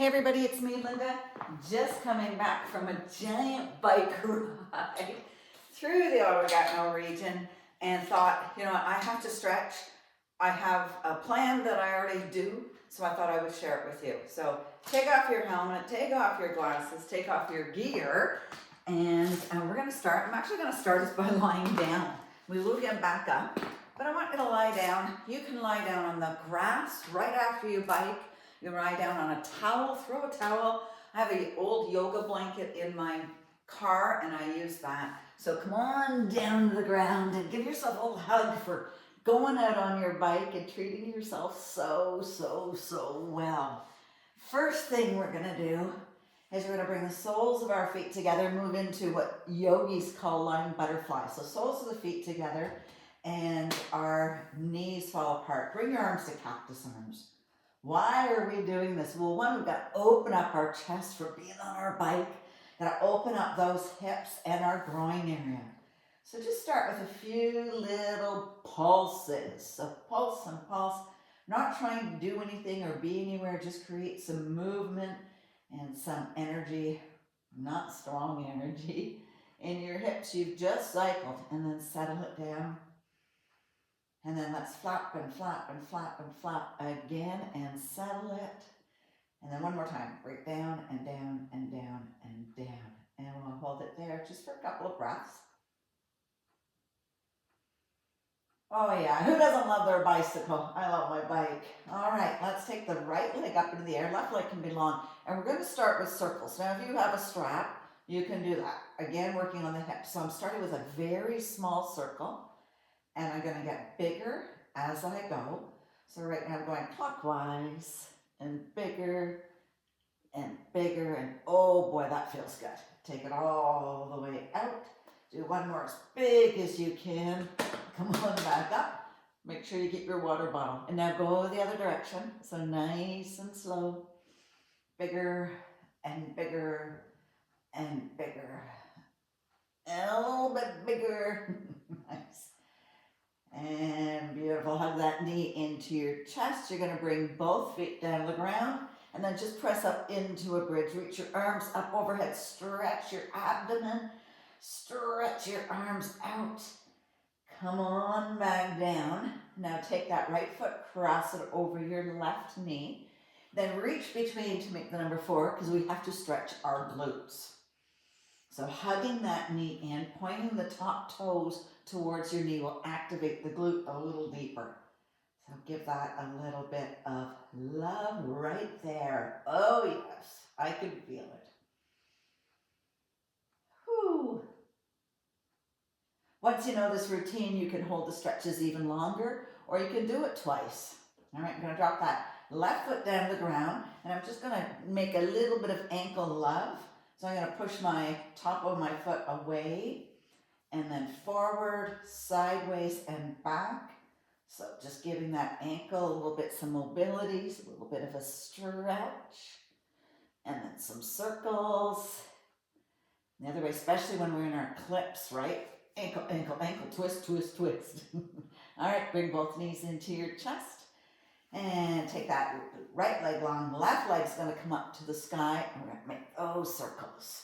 Hey everybody, it's me, Linda, just coming back from a giant bike ride through the Ottawa region and thought, I have to stretch. I have a plan that I already do, so I thought I would share it with you. So take off your helmet, take off your glasses, take off your gear, and we're gonna start. I'm actually gonna start us by lying down. We will get back up, but I want you to lie down. You can lie down on the grass right after you bike. You lie down on a towel, throw a towel. I have an old yoga blanket in my car and I use that. So come on down to the ground and give yourself a little hug for going out on your bike and treating yourself so well. First thing we're gonna do is we're gonna bring the soles of our feet together, move into what yogis call lying butterfly. So soles of the feet together and our knees fall apart. Bring your arms to cactus arms. Why are we doing this? Well, one, we've got to open up our chest for being on our bike. Got to open up those hips and our groin area. So just start with a few little pulses. So pulse and pulse. Not trying to do anything or be anywhere. Just create some movement and some energy, not strong energy, in your hips. You've just cycled, and then settle it down. And then let's flap and flap and flap and flap again and settle it. And then one more time, break down and down and down and down. And we'll hold it there just for a couple of breaths. Oh yeah, who doesn't love their bicycle? I love my bike. All right, let's take the right leg up into the air. Left leg can be long. And we're going to start with circles. Now, if you have a strap, you can do that. Again, working on the hips. So I'm starting with a very small circle. And I'm going to get bigger as I go. So right now I'm going clockwise and bigger, and oh boy, that feels good. Take it all the way out. Do one more as big as you can. Come on back up. Make sure you get your water bottle. And now go the other direction. So nice and slow. Bigger and bigger and bigger. And a little bit bigger. Nice. And beautiful. Hug that knee into your chest. You're going to bring both feet down to the ground and then just press up into a bridge. Reach your arms up overhead. Stretch your abdomen. Stretch your arms out. Come on back down. Now take that right foot, cross it over your left knee. Then reach between to make the number 4 because we have to stretch our glutes. So hugging that knee in, pointing the top toes towards your knee will activate the glute a little deeper. So give that a little bit of love right there. Oh yes, I can feel it. Whew. Once you know this routine, you can hold the stretches even longer, or you can do it twice. All right, I'm going to drop that left foot down to the ground, and I'm just going to make a little bit of ankle love. So I'm going to push my top of my foot away and then forward, sideways, and back. So just giving that ankle a little bit some mobility, a little bit of a stretch, and then some circles. The other way, especially when we're in our clips, right? Ankle, ankle, ankle, twist, twist, twist. All right, bring both knees into your chest. And take that right leg long, left leg's going to come up to the sky, and we're going to make those circles.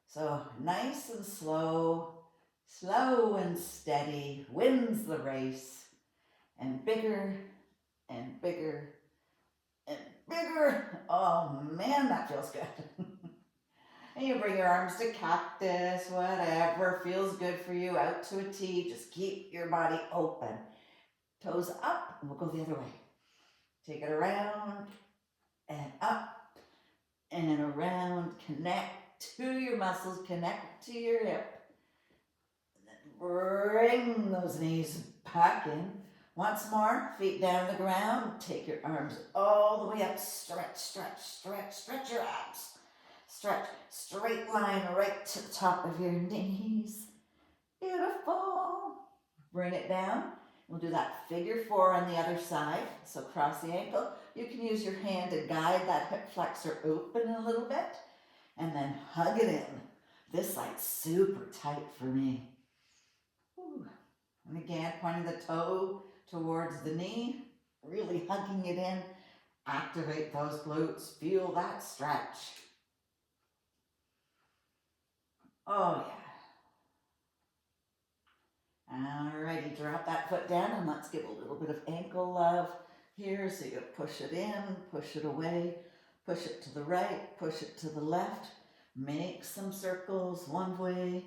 So nice and slow, slow and steady, wins the race, and bigger and bigger and bigger. Oh man, that feels good. And you bring your arms to cactus, whatever feels good for you, out to a T. Just keep your body open. Toes up, and we'll go the other way. Take it around and up and around. Connect to your muscles, connect to your hip. And then bring those knees back in. Once more, feet down the ground. Take your arms all the way up. Stretch, stretch, stretch, stretch your abs. Stretch, straight line right to the top of your knees. Beautiful. Bring it down. We'll do that figure 4 on the other side. So cross the ankle. You can use your hand to guide that hip flexor open a little bit. And then hug it in. This side's super tight for me. Whew. And again, pointing the toe towards the knee. Really hugging it in. Activate those glutes. Feel that stretch. Oh yeah. Alrighty, drop that foot down and let's give a little bit of ankle love here. So you push it in, push it away, push it to the right, push it to the left. Make some circles one way,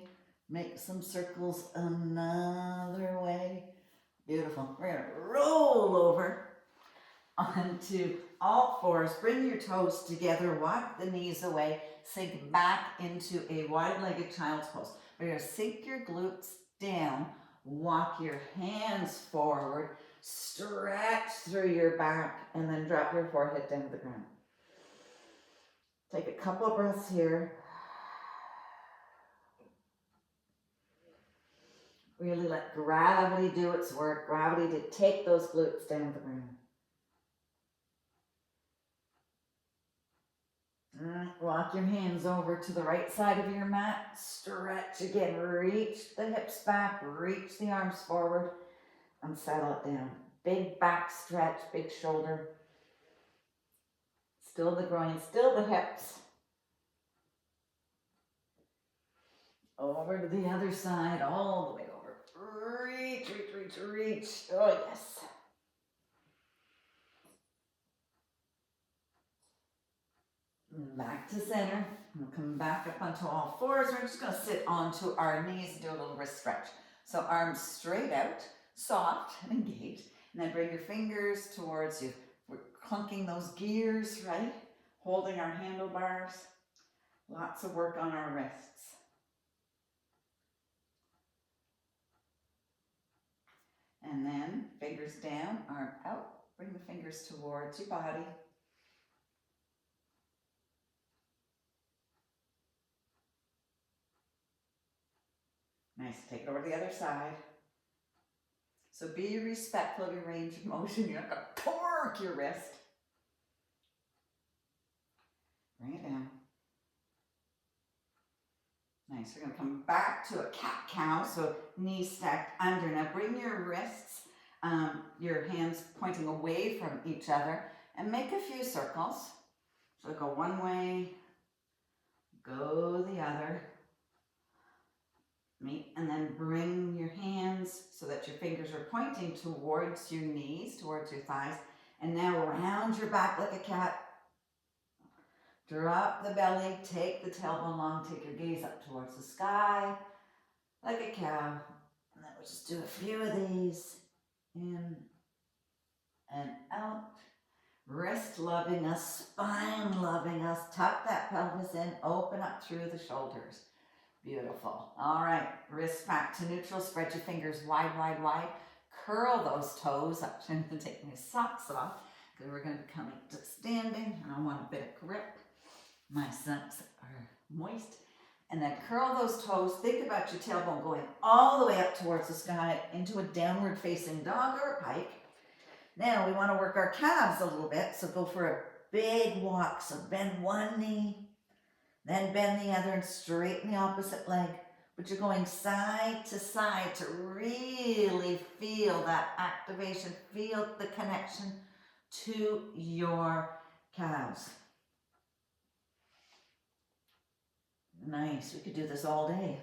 make some circles another way. Beautiful. We're gonna roll over onto all fours. Bring your toes together, walk the knees away, sink back into a wide-legged child's pose. We're gonna sink your glutes down, walk your hands forward, stretch through your back, and then drop your forehead down to the ground. Take a couple of breaths here. Really let gravity do its work. Gravity to take those glutes down to the ground. All right, walk your hands over to the right side of your mat. Stretch again. Reach the hips back. Reach the arms forward. And settle it down. Big back stretch. Big shoulder. Still the groin. Still the hips. Over to the other side. All the way over. Reach, reach, reach, reach. Oh, yes. Back to center. We'll come back up onto all fours. We're just going to sit onto our knees and do a little wrist stretch. So arms straight out, soft and engaged. And then bring your fingers towards you. We're clunking those gears, right? Holding our handlebars. Lots of work on our wrists. And then fingers down, arm out. Bring the fingers towards your body. Nice. Take it over to the other side. So be respectful of your range of motion. You're not going to torque your wrist. Bring it down. Nice. We're going to come back to a cat-cow. So knees stacked under. Now bring your wrists, your hands pointing away from each other, and make a few circles. So go one way, go the other. And then bring your hands so that your fingers are pointing towards your knees, towards your thighs. And now round your back like a cat. Drop the belly, take the tailbone long, take your gaze up towards the sky like a cow. And then we'll just do a few of these. In and out. Wrist loving us, spine loving us. Tuck that pelvis in, open up through the shoulders. Beautiful. All right, wrists back to neutral. Spread your fingers wide, wide, wide. Curl those toes. I'm going to take my socks off because we're going to be coming to standing and I want a bit of grip. My socks are moist. And then curl those toes. Think about your tailbone going all the way up towards the sky into a downward facing dog or a pike. Now we want to work our calves a little bit. So go for a big walk. So bend one knee. Then bend the other and straighten the opposite leg. But you're going side to really feel that activation. Feel the connection to your calves. Nice. We could do this all day.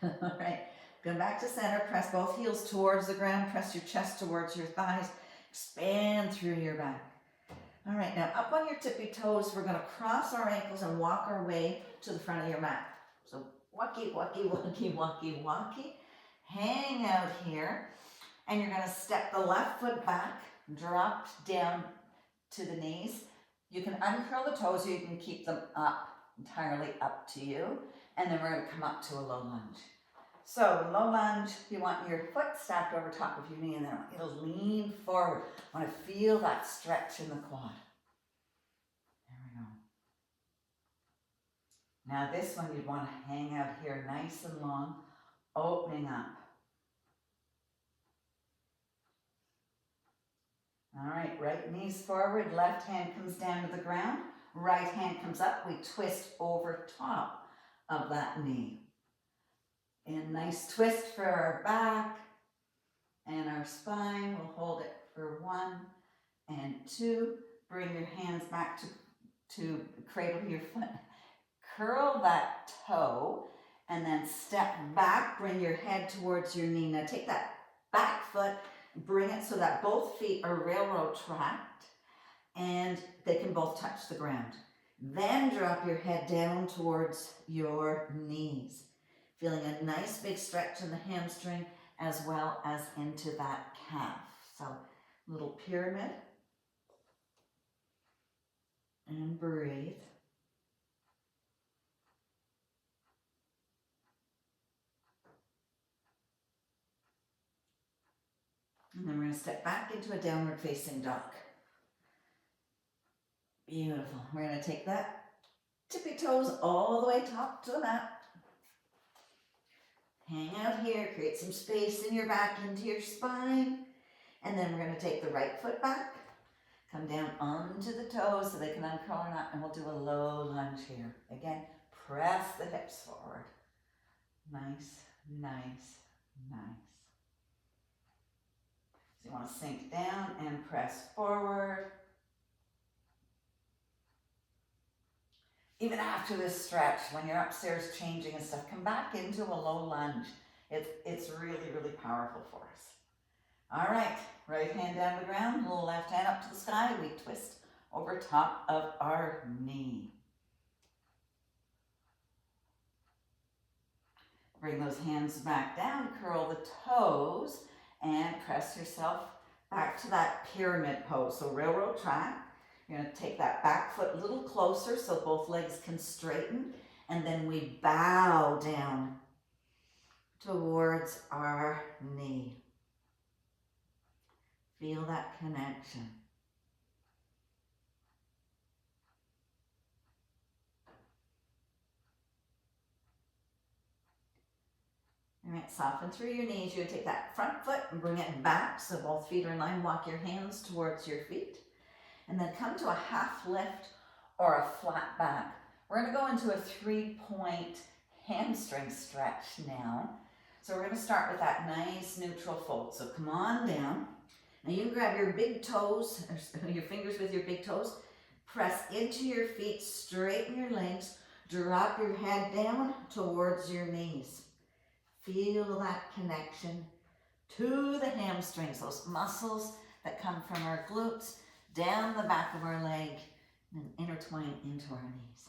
All right. Come back to center. Press both heels towards the ground. Press your chest towards your thighs. Expand through your back. All right, now up on your tippy toes, we're going to cross our ankles and walk our way to the front of your mat. So walkie, walkie, walkie, walkie, walkie. Hang out here. And you're going to step the left foot back, drop down to the knees. You can uncurl the toes or you can keep them up, entirely up to you. And then we're going to come up to a low lunge. So low lunge, you want your foot stacked over top of your knee and then I want you to lean forward. I want to feel that stretch in the quad. There we go. Now this one you'd want to hang out here nice and long, opening up. All right, right knee's forward, left hand comes down to the ground, right hand comes up. We twist over top of that knee. And nice twist for our back and our spine. We'll hold it for 1 and 2. Bring your hands back to cradle your foot. Curl that toe and then step back, bring your head towards your knee. Now take that back foot, bring it so that both feet are railroad tracked and they can both touch the ground. Then drop your head down towards your knees. Feeling a nice big stretch in the hamstring as well as into that calf. So little pyramid. And breathe. And then we're going to step back into a downward facing dog. Beautiful. We're going to take that tippy toes all the way top to the mat. Hang out here, create some space in your back into your spine. And then we're going to take the right foot back, come down onto the toes so they can uncurl or not, and we'll do a low lunge here. Again, press the hips forward. Nice, nice, nice. So you want to sink down and press forward. Even after this stretch, when you're upstairs changing and stuff, come back into a low lunge. It's really, really powerful for us. All right, right hand down the ground, little left hand up to the sky. We twist over top of our knee. Bring those hands back down, curl the toes, and press yourself back to that pyramid pose. So railroad track. You're going to take that back foot a little closer so both legs can straighten. And then we bow down towards our knee. Feel that connection. All right, soften through your knees. You're going to take that front foot and bring it back so both feet are in line. Walk your hands towards your feet. And then come to a half lift or a flat back. We're going to go into a 3-point hamstring stretch now. So we're going to start with that nice neutral fold. So come on down. Now you grab your big toes, or your fingers with your big toes. Press into your feet, straighten your legs. Drop your head down towards your knees. Feel that connection to the hamstrings, those muscles that come from our glutes, down the back of our leg, and intertwine into our knees.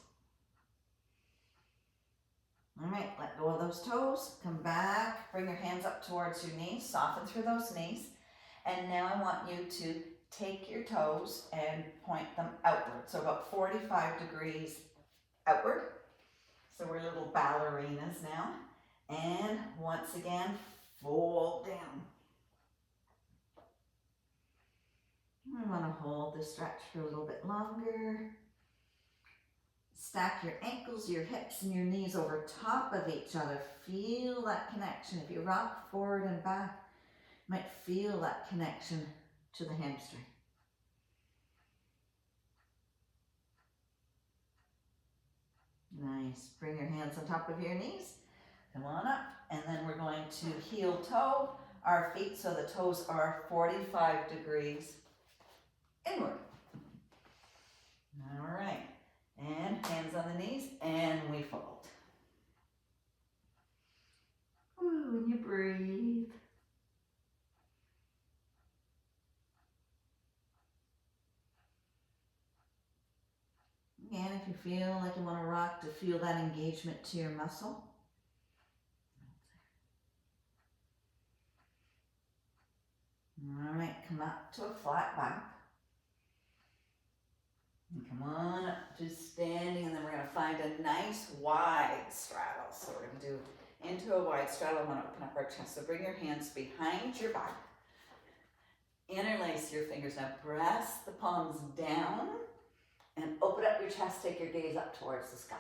All right, let go of those toes. Come back, bring your hands up towards your knees, soften through those knees. And now I want you to take your toes and point them outward. So about 45 degrees outward. So we're little ballerinas now. And once again, fold down. We want to hold the stretch for a little bit longer. Stack your ankles, your hips, and your knees over top of each other. Feel that connection. If you rock forward and back, you might feel that connection to the hamstring. Nice. Bring your hands on top of your knees. Come on up. And then we're going to heel toe our feet so the toes are 45 degrees inward. All right. And hands on the knees, and we fold. Ooh, and you breathe. Again, if you feel like you want to rock, to feel that engagement to your muscle. All right, come up to a flat back. And come on up to standing, and then we're going to find a nice wide straddle. So we're going to do into a wide straddle. I want to open up our chest. So bring your hands behind your back. Interlace your fingers. Now press the palms down and open up your chest. Take your gaze up towards the sky.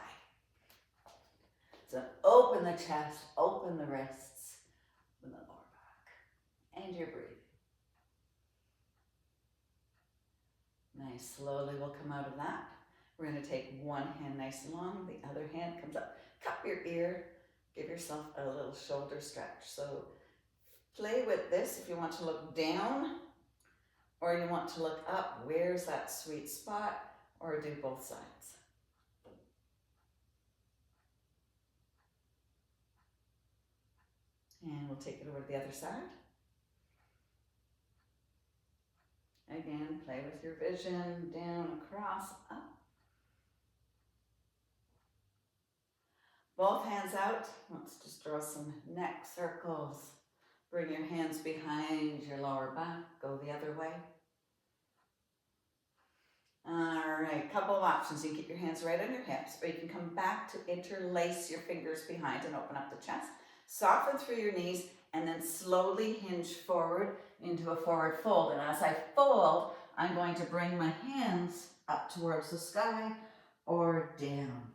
So open the chest, open the wrists, open the lower back. And you're breathing. Nice, slowly we'll come out of that. We're going to take one hand nice and long, the other hand comes up. Cup your ear, give yourself a little shoulder stretch. So play with this if you want to look down or you want to look up, where's that sweet spot, or do both sides. And we'll take it over to the other side. Again, play with your vision, down, across, up. Both hands out. Let's just draw some neck circles. Bring your hands behind your lower back. Go the other way. All right, couple of options. You can keep your hands right on your hips, or you can come back to interlace your fingers behind and open up the chest. Soften through your knees and then slowly hinge forward into a forward fold. And as I fold, I'm going to bring my hands up towards the sky or down.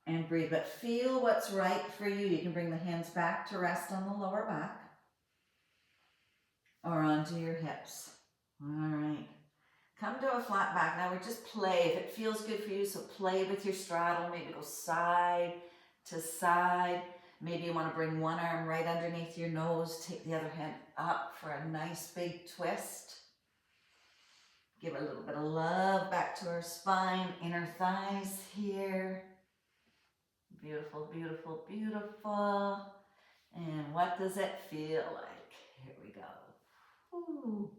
And breathe, but feel what's right for you. You can bring the hands back to rest on the lower back or onto your hips. All right. Come to a flat back. Now we just play. If it feels good for you, so play with your straddle. Maybe go side to side. Maybe you want to bring one arm right underneath your nose. Take the other hand up for a nice big twist. Give a little bit of love back to our spine, inner thighs here. Beautiful, beautiful, beautiful. And what does it feel like? Here we go. Ooh.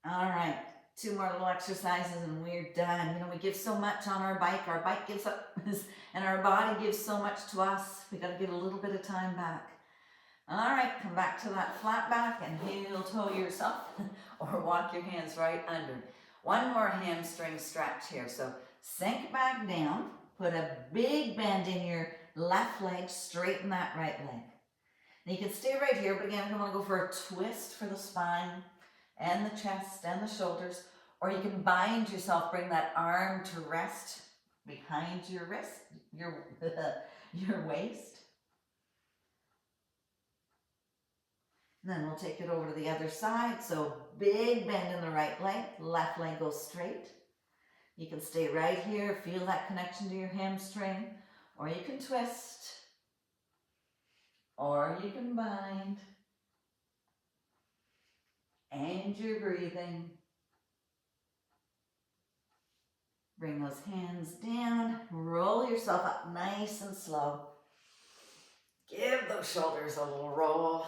All right, 2 more little exercises and we're done. You know, we give so much on our bike gives up, and our body gives so much to us. We gotta give a little bit of time back. All right, come back to that flat back and heel toe yourself or walk your hands right under. One more hamstring stretch here. So sink back down, put a big bend in your left leg, straighten that right leg. Now you can stay right here, but again, I'm gonna go for a twist for the spine and the chest and the shoulders, or you can bind yourself, bring that arm to rest behind your wrist, your waist. And then we'll take it over to the other side. So big bend in the right leg, left leg goes straight. You can stay right here, feel that connection to your hamstring, or you can twist, or you can bind. And you're breathing. Bring those hands down, roll yourself up nice and slow. Give those shoulders a little roll.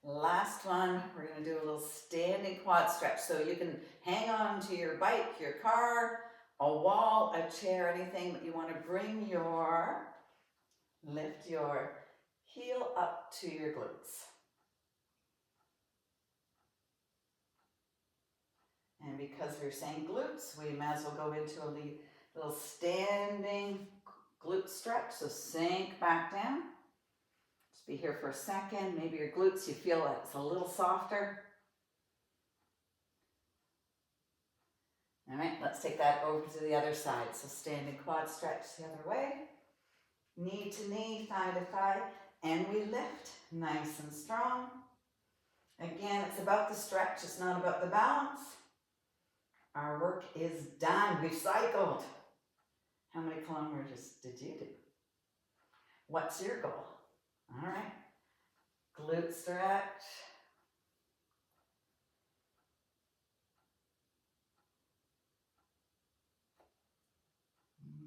Last one, we're going to do a little standing quad stretch. So you can hang on to your bike, your car, a wall, a chair, anything, but you want to lift your heel up to your glutes. And because we're saying glutes, we might as well go into a little standing glute stretch. So sink back down. Just be here for a second. Maybe your glutes, you feel like it's a little softer. All right, let's take that over to the other side. So standing quad stretch the other way. Knee to knee, thigh to thigh, and we lift nice and strong. Again, it's about the stretch. It's not about the balance. Our work is done. We've cycled. How many kilometers did you do? What's your goal? All right. Glute stretch.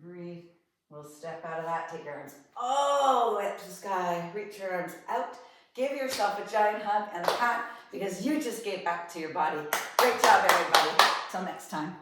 Breathe. We'll step out of that. Take your arms all the way up to the sky. Reach your arms out. Give yourself a giant hug and a pat because you just gave back to your body. Great job, everybody. Till next time.